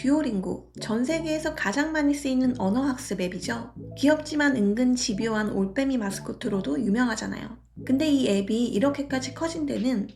듀오링고, 전 세계에서 가장 많이 쓰이는 언어 학습 앱이죠. 귀엽지만 은근 집요한 올빼미 마스코트로도 유명하잖아요. 근데 이 앱이 이렇게까지 커진 데는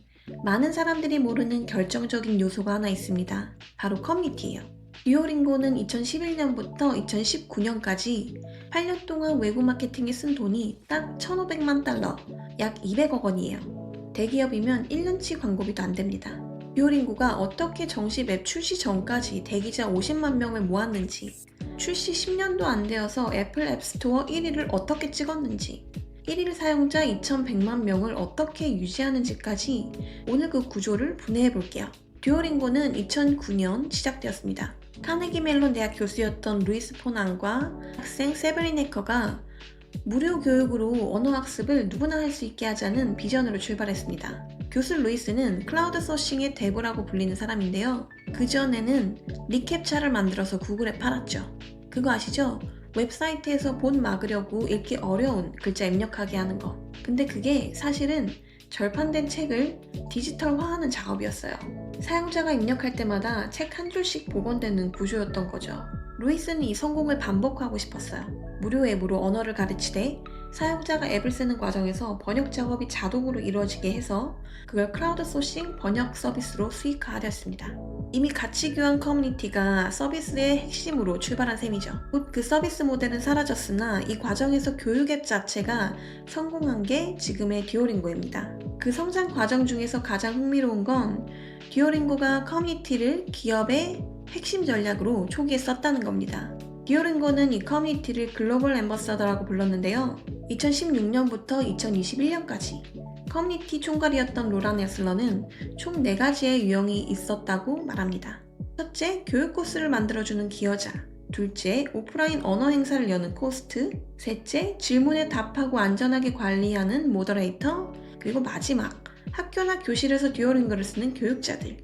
많은 사람들이 모르는 결정적인 요소가 하나 있습니다. 바로 커뮤니티예요. 듀오링고는 2011년부터 2019년까지 8년 동안 외부 마케팅에 쓴 돈이 딱 1,500만 달러, 약 200억 원이에요. 대기업이면 1년치 광고비도 안 됩니다. 듀오링고가 어떻게 정식 앱 출시 전까지 대기자 50만 명을 모았는지, 출시 10년도 안 되어서 애플 앱스토어 1위를 어떻게 찍었는지, 1일 사용자 2,100만 명을 어떻게 유지하는지까지 오늘 그 구조를 분해해 볼게요. 듀오링고는 2009년 시작되었습니다. 카네기 멜론 대학 교수였던 루이스 포난과 학생 세브린 해커가 무료 교육으로 언어 학습을 누구나 할 수 있게 하자는 비전으로 출발했습니다. 교수 루이스는 클라우드 서싱의 대부라고 불리는 사람인데요. 그전에는 리캡차를 만들어서 구글에 팔았죠. 그거 아시죠? 웹사이트에서 본 막으려고 읽기 어려운 글자 입력하게 하는 거. 근데 그게 사실은 절판된 책을 디지털화하는 작업이었어요. 사용자가 입력할 때마다 책 한 줄씩 복원되는 구조였던 거죠. 루이스는 이 성공을 반복하고 싶었어요. 무료 앱으로 언어를 가르치되 사용자가 앱을 쓰는 과정에서 번역 작업이 자동으로 이루어지게 해서 그걸 크라우드 소싱 번역 서비스로 수익화하려 했습니다. 이미 가치 교환 커뮤니티가 서비스의 핵심으로 출발한 셈이죠. 곧 그 서비스 모델은 사라졌으나 이 과정에서 교육 앱 자체가 성공한 게 지금의 듀오링고입니다. 그 성장 과정 중에서 가장 흥미로운 건 듀오링고가 커뮤니티를 기업의 핵심 전략으로 초기에 썼다는 겁니다. 듀오링고는 이 커뮤니티를 글로벌 앰버서더라고 불렀는데요. 2016년부터 2021년까지 커뮤니티 총괄이었던 로란 에슬러는 총 4가지의 유형이 있었다고 말합니다. 첫째, 교육 코스를 만들어주는 기여자. 둘째, 오프라인 언어 행사를 여는 호스트. 셋째, 질문에 답하고 안전하게 관리하는 모더레이터. 그리고 마지막, 학교나 교실에서 듀오링고를 쓰는 교육자들.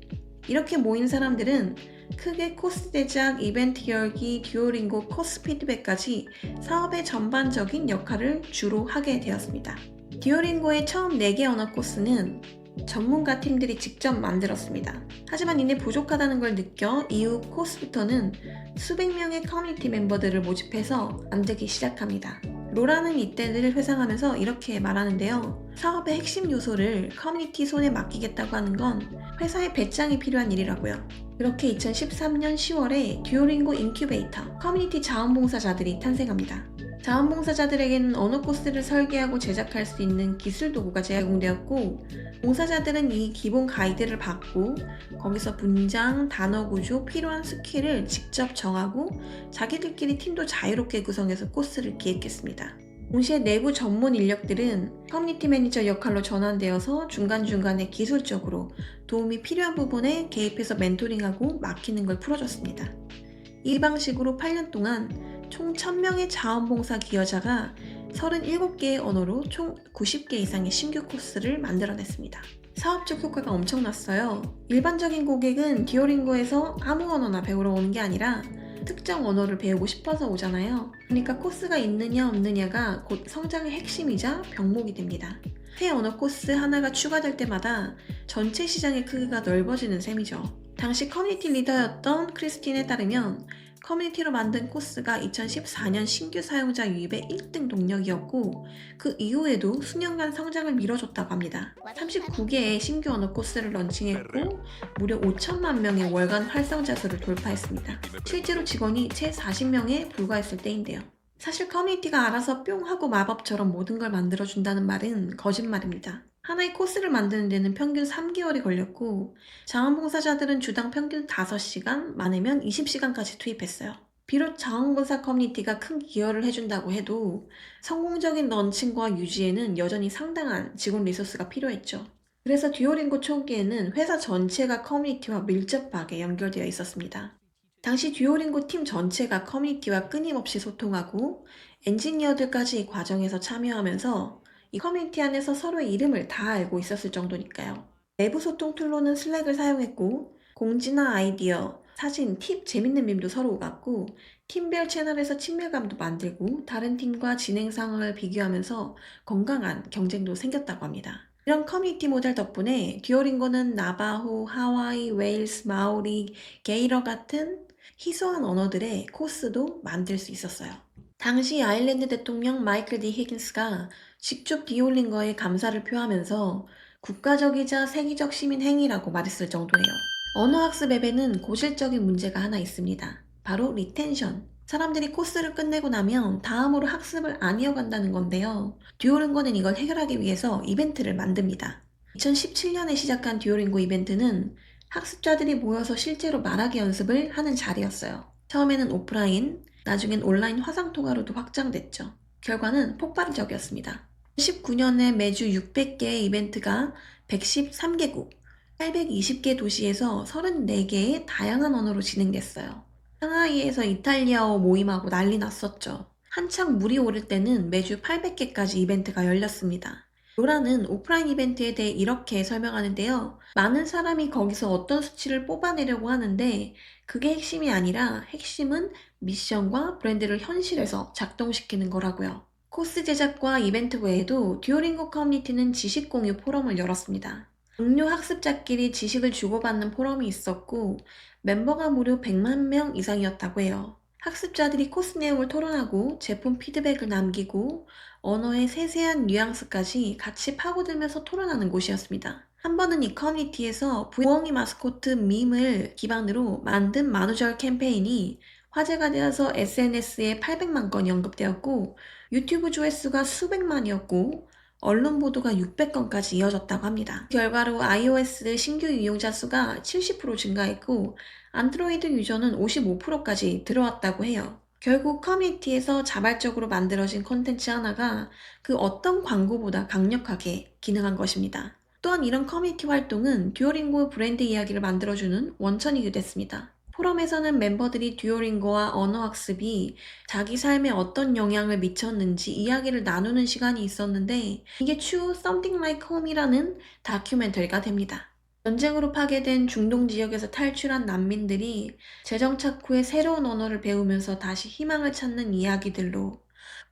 이렇게 모인 사람들은 크게 코스 제작, 이벤트 열기, 듀오링고 코스 피드백까지 사업의 전반적인 역할을 주로 하게 되었습니다. 듀오링고의 처음 4개 언어 코스는 전문가 팀들이 직접 만들었습니다. 하지만 이내 부족하다는 걸 느껴 이후 코스부터는 수백 명의 커뮤니티 멤버들을 모집해서 만들기 시작합니다. 로라는 이때를 회상하면서 이렇게 말하는데요. 사업의 핵심 요소를 커뮤니티 손에 맡기겠다고 하는 건 회사의 배짱이 필요한 일이라고요. 그렇게 2013년 10월에 듀오링고 인큐베이터, 커뮤니티 자원봉사자들이 탄생합니다. 자원봉사자들에게는 언어 코스를 설계하고 제작할 수 있는 기술 도구가 제공되었고, 봉사자들은 이 기본 가이드를 받고 거기서 문장, 단어 구조, 필요한 스킬을 직접 정하고 자기들끼리 팀도 자유롭게 구성해서 코스를 기획했습니다. 동시에 내부 전문 인력들은 커뮤니티 매니저 역할로 전환되어서 중간중간에 기술적으로 도움이 필요한 부분에 개입해서 멘토링하고 맡기는 걸 풀어줬습니다. 이 방식으로 8년 동안 총 1,000명의 자원봉사 기여자가 37개의 언어로 총 90개 이상의 신규 코스를 만들어냈습니다. 사업적 효과가 엄청났어요. 일반적인 고객은 듀오링고에서 아무 언어나 배우러 오는 게 아니라 특정 언어를 배우고 싶어서 오잖아요. 그러니까 코스가 있느냐 없느냐가 곧 성장의 핵심이자 병목이 됩니다. 새 언어 코스 하나가 추가될 때마다 전체 시장의 크기가 넓어지는 셈이죠. 당시 커뮤니티 리더였던 크리스틴에 따르면 커뮤니티로 만든 코스가 2014년 신규 사용자 유입의 1등 동력이었고 그 이후에도 수년간 성장을 밀어줬다고 합니다. 39개의 신규 언어 코스를 런칭했고 무려 5천만 명의 월간 활성자 수를 돌파했습니다. 실제로 직원이 채 40명에 불과했을 때인데요. 사실 커뮤니티가 알아서 뿅 하고 마법처럼 모든 걸 만들어준다는 말은 거짓말입니다. 하나의 코스를 만드는 데는 평균 3개월이 걸렸고 자원봉사자들은 주당 평균 5시간, 많으면 20시간까지 투입했어요. 비록 자원봉사 커뮤니티가 큰 기여를 해준다고 해도 성공적인 런칭과 유지에는 여전히 상당한 직원 리소스가 필요했죠. 그래서 듀오링고 초기에는 회사 전체가 커뮤니티와 밀접하게 연결되어 있었습니다. 당시 듀오링고 팀 전체가 커뮤니티와 끊임없이 소통하고 엔지니어들까지 이 과정에서 참여하면서 이 커뮤니티 안에서 서로의 이름을 다 알고 있었을 정도니까요. 내부 소통 툴로는 슬랙을 사용했고 공지나 아이디어, 사진, 팁, 재밌는 밈도 서로 오갔고 팀별 채널에서 친밀감도 만들고 다른 팀과 진행 상황을 비교하면서 건강한 경쟁도 생겼다고 합니다. 이런 커뮤니티 모델 덕분에 듀오링고는 나바호, 하와이, 웨일스, 마오리, 게이러 같은 희소한 언어들의 코스도 만들 수 있었어요. 당시 아일랜드 대통령 마이클 디 히긴스가 직접 디올링거에 감사를 표하면서 국가적이자 세계적 시민 행위라고 말했을 정도예요. 언어학습 앱에는 고질적인 문제가 하나 있습니다. 바로 리텐션. 사람들이 코스를 끝내고 나면 다음으로 학습을 안 이어간다는 건데요. 듀오링고는 이걸 해결하기 위해서 이벤트를 만듭니다. 2017년에 시작한 듀오링고 이벤트는 학습자들이 모여서 실제로 말하기 연습을 하는 자리였어요. 처음에는 오프라인, 나중엔 온라인 화상통화로도 확장됐죠. 결과는 폭발적이었습니다. 19년에 매주 600개의 이벤트가 113개국, 820개 도시에서 34개의 다양한 언어로 진행됐어요. 상하이에서 이탈리아어 모임하고 난리 났었죠. 한창 물이 오를 때는 매주 800개까지 이벤트가 열렸습니다. 로라는 오프라인 이벤트에 대해 이렇게 설명하는데요. 많은 사람이 거기서 어떤 수치를 뽑아내려고 하는데 그게 핵심이 아니라 핵심은 미션과 브랜드를 현실에서 작동시키는 거라고요. 코스 제작과 이벤트 외에도 듀오링고 커뮤니티는 지식 공유 포럼을 열었습니다. 동료 학습자끼리 지식을 주고받는 포럼이 있었고 멤버가 무려 100만 명 이상이었다고 해요. 학습자들이 코스 내용을 토론하고 제품 피드백을 남기고 언어의 세세한 뉘앙스까지 같이 파고들면서 토론하는 곳이었습니다. 한 번은 이 커뮤니티에서 부엉이 마스코트 밈을 기반으로 만든 만우절 캠페인이 화제가 되어서 SNS에 800만 건이 언급되었고 유튜브 조회수가 수백만이었고 언론 보도가 600건까지 이어졌다고 합니다. 결과로 iOS 신규 이용자 수가 70% 증가했고 안드로이드 유저는 55%까지 들어왔다고 해요. 결국 커뮤니티에서 자발적으로 만들어진 콘텐츠 하나가 그 어떤 광고보다 강력하게 기능한 것입니다. 또한 이런 커뮤니티 활동은 듀오링고 브랜드 이야기를 만들어주는 원천이 됐습니다. 포럼에서는 멤버들이 듀오링고와 언어학습이 자기 삶에 어떤 영향을 미쳤는지 이야기를 나누는 시간이 있었는데 이게 추후 Something Like Home이라는 다큐멘터리가 됩니다. 전쟁으로 파괴된 중동 지역에서 탈출한 난민들이 재정착 후에 새로운 언어를 배우면서 다시 희망을 찾는 이야기들로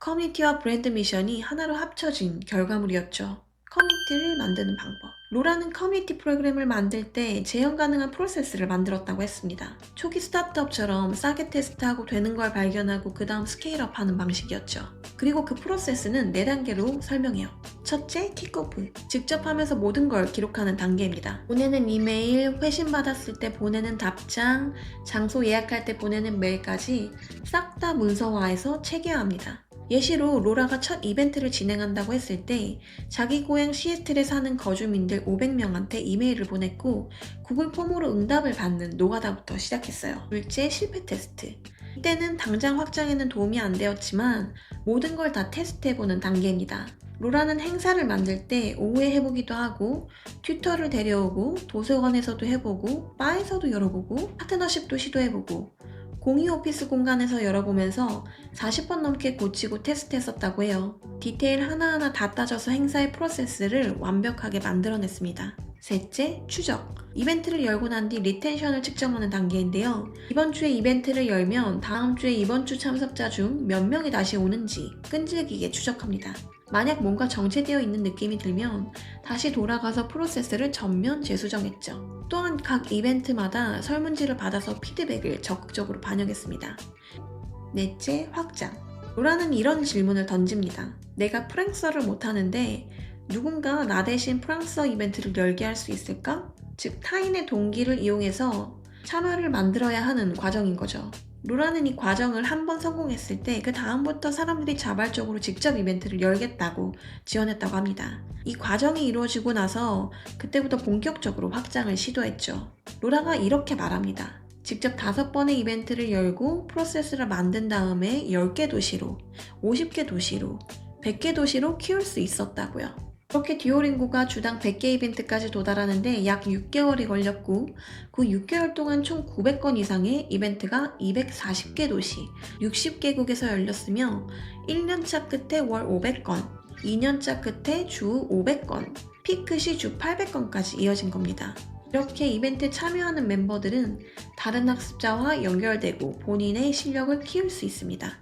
커뮤니티와 브랜드 미션이 하나로 합쳐진 결과물이었죠. 커뮤니티를 만드는 방법. 로라는 커뮤니티 프로그램을 만들 때 재현 가능한 프로세스를 만들었다고 했습니다. 초기 스타트업처럼 싸게 테스트하고 되는 걸 발견하고 그 다음 스케일업 하는 방식이었죠. 그리고 그 프로세스는 4단계로 설명해요. 첫째, 킥오프. 직접 하면서 모든 걸 기록하는 단계입니다. 보내는 이메일, 회신 받았을 때 보내는 답장, 장소 예약할 때 보내는 메일까지 싹 다 문서화해서 체계화합니다. 예시로 로라가 첫 이벤트를 진행한다고 했을 때 자기 고향 시애틀에 사는 거주민들 500명한테 이메일을 보냈고 구글 폼으로 응답을 받는 노가다부터 시작했어요. 둘째, 실패 테스트. 이때는 당장 확장에는 도움이 안 되었지만 모든 걸 다 테스트해보는 단계입니다. 로라는 행사를 만들 때 오후에 해보기도 하고 튜터를 데려오고 도서관에서도 해보고 바에서도 열어보고 파트너십도 시도해보고 공유 오피스 공간에서 열어보면서 40번 넘게 고치고 테스트했었다고 해요. 디테일 하나하나 다 따져서 행사의 프로세스를 완벽하게 만들어냈습니다. 셋째, 추적. 이벤트를 열고 난 뒤 리텐션을 측정하는 단계인데요. 이번 주에 이벤트를 열면 다음 주에 이번 주 참석자 중 몇 명이 다시 오는지 끈질기게 추적합니다. 만약 뭔가 정체되어 있는 느낌이 들면 다시 돌아가서 프로세스를 전면 재수정했죠. 또한 각 이벤트마다 설문지를 받아서 피드백을 적극적으로 반영했습니다. 넷째, 확장. 로라는 이런 질문을 던집니다. 내가 프랑스어를 못하는데 누군가 나 대신 프랑스어 이벤트를 열게 할 수 있을까? 즉, 타인의 동기를 이용해서 참여를 만들어야 하는 과정인 거죠. 로라는 이 과정을 한 번 성공했을 때 그 다음부터 사람들이 자발적으로 직접 이벤트를 열겠다고 지원했다고 합니다. 이 과정이 이루어지고 나서 그때부터 본격적으로 확장을 시도했죠. 로라가 이렇게 말합니다. 직접 5번의 이벤트를 열고 프로세스를 만든 다음에 10개 도시로, 50개 도시로, 100개 도시로 키울 수 있었다고요. 그렇게 듀오링고가 주당 100개 이벤트까지 도달하는데 약 6개월이 걸렸고 그 6개월 동안 총 900건 이상의 이벤트가 240개 도시, 60개국에서 열렸으며 1년차 끝에 월 500건, 2년차 끝에 주 500건, 피크 시 주 800건까지 이어진 겁니다. 이렇게 이벤트에 참여하는 멤버들은 다른 학습자와 연결되고 본인의 실력을 키울 수 있습니다.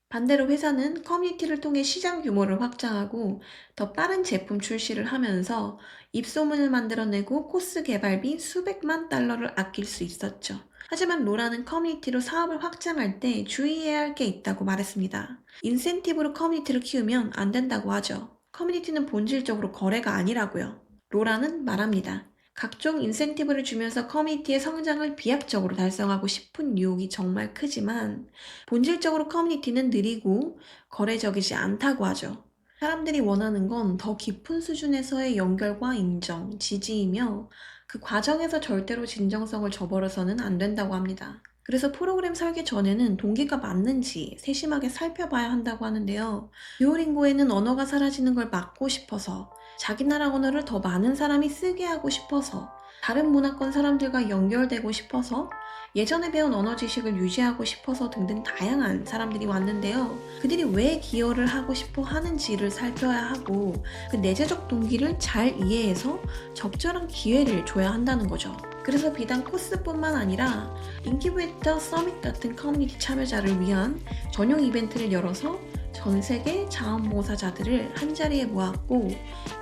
반대로 회사는 커뮤니티를 통해 시장 규모를 확장하고 더 빠른 제품 출시를 하면서 입소문을 만들어내고 코스 개발비 수백만 달러를 아낄 수 있었죠. 하지만 로라는 커뮤니티로 사업을 확장할 때 주의해야 할 게 있다고 말했습니다. 인센티브로 커뮤니티를 키우면 안 된다고 하죠. 커뮤니티는 본질적으로 거래가 아니라고요. 로라는 말합니다. 각종 인센티브를 주면서 커뮤니티의 성장을 비약적으로 달성하고 싶은 유혹이 정말 크지만 본질적으로 커뮤니티는 느리고 거래적이지 않다고 하죠. 사람들이 원하는 건 더 깊은 수준에서의 연결과 인정, 지지이며 그 과정에서 절대로 진정성을 저버려서는 안 된다고 합니다. 그래서 프로그램 설계 전에는 동기가 맞는지 세심하게 살펴봐야 한다고 하는데요. 듀오링고에는 언어가 사라지는 걸 막고 싶어서, 자기 나라 언어를 더 많은 사람이 쓰게 하고 싶어서, 다른 문화권 사람들과 연결되고 싶어서, 예전에 배운 언어 지식을 유지하고 싶어서 등등 다양한 사람들이 왔는데요. 그들이 왜 기여를 하고 싶어 하는지를 살펴야 하고 그 내재적 동기를 잘 이해해서 적절한 기회를 줘야 한다는 거죠. 그래서 비단 코스뿐만 아니라 인큐베이터 서밋 같은 커뮤니티 참여자를 위한 전용 이벤트를 열어서 전 세계 자원봉사자들을 한자리에 모았고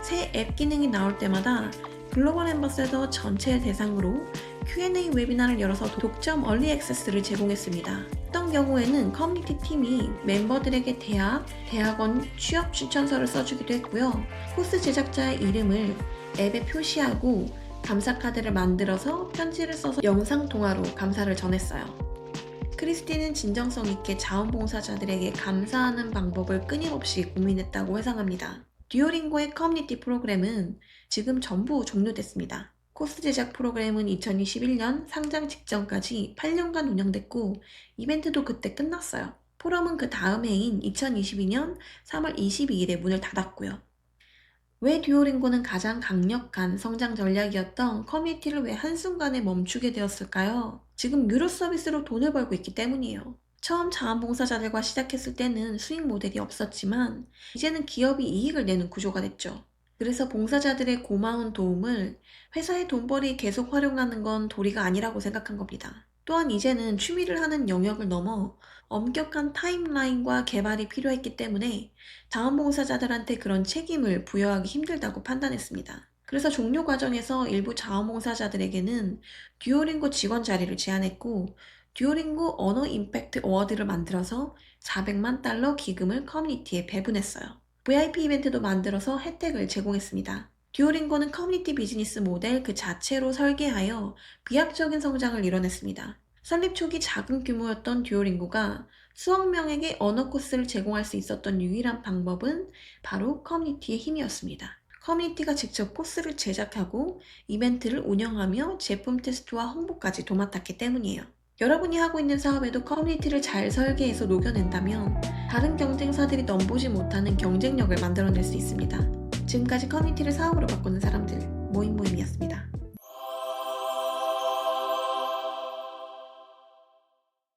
새 앱 기능이 나올 때마다 글로벌 앰버서더 전체 대상으로 Q&A 웨비나를 열어서 독점 얼리 액세스를 제공했습니다. 어떤 경우에는 커뮤니티 팀이 멤버들에게 대학원 취업 추천서를 써주기도 했고요. 코스 제작자의 이름을 앱에 표시하고 감사 카드를 만들어서 편지를 써서 영상 통화로 감사를 전했어요. 크리스티는 진정성 있게 자원봉사자들에게 감사하는 방법을 끊임없이 고민했다고 회상합니다. 듀오링고의 커뮤니티 프로그램은 지금 전부 종료됐습니다. 코스 제작 프로그램은 2021년 상장 직전까지 8년간 운영됐고 이벤트도 그때 끝났어요. 포럼은 그 다음 해인 2022년 3월 22일에 문을 닫았고요. 왜 듀오링고는 가장 강력한 성장 전략이었던 커뮤니티를 왜 한순간에 멈추게 되었을까요? 지금 유료 서비스로 돈을 벌고 있기 때문이에요. 처음 자원봉사자들과 시작했을 때는 수익 모델이 없었지만 이제는 기업이 이익을 내는 구조가 됐죠. 그래서 봉사자들의 고마운 도움을 회사의 돈벌이 계속 활용하는 건 도리가 아니라고 생각한 겁니다. 또한 이제는 취미를 하는 영역을 넘어 엄격한 타임라인과 개발이 필요했기 때문에 자원봉사자들한테 그런 책임을 부여하기 힘들다고 판단했습니다. 그래서 종료 과정에서 일부 자원봉사자들에게는 듀오링고 직원 자리를 제안했고 듀오링고 언어 임팩트 어워드를 만들어서 400만 달러 기금을 커뮤니티에 배분했어요. VIP 이벤트도 만들어서 혜택을 제공했습니다. 듀오링고는 커뮤니티 비즈니스 모델 그 자체로 설계하여 비약적인 성장을 이뤄냈습니다. 설립 초기 작은 규모였던 듀오링고가 수억 명에게 언어 코스를 제공할 수 있었던 유일한 방법은 바로 커뮤니티의 힘이었습니다. 커뮤니티가 직접 코스를 제작하고 이벤트를 운영하며 제품 테스트와 홍보까지 도맡았기 때문이에요. 여러분이 하고 있는 사업에도 커뮤니티를 잘 설계해서 녹여낸다면 다른 경쟁사들이 넘보지 못하는 경쟁력을 만들어낼 수 있습니다. 지금까지 커뮤니티를 사업으로 바꾸는 사람들 모임이었습니다.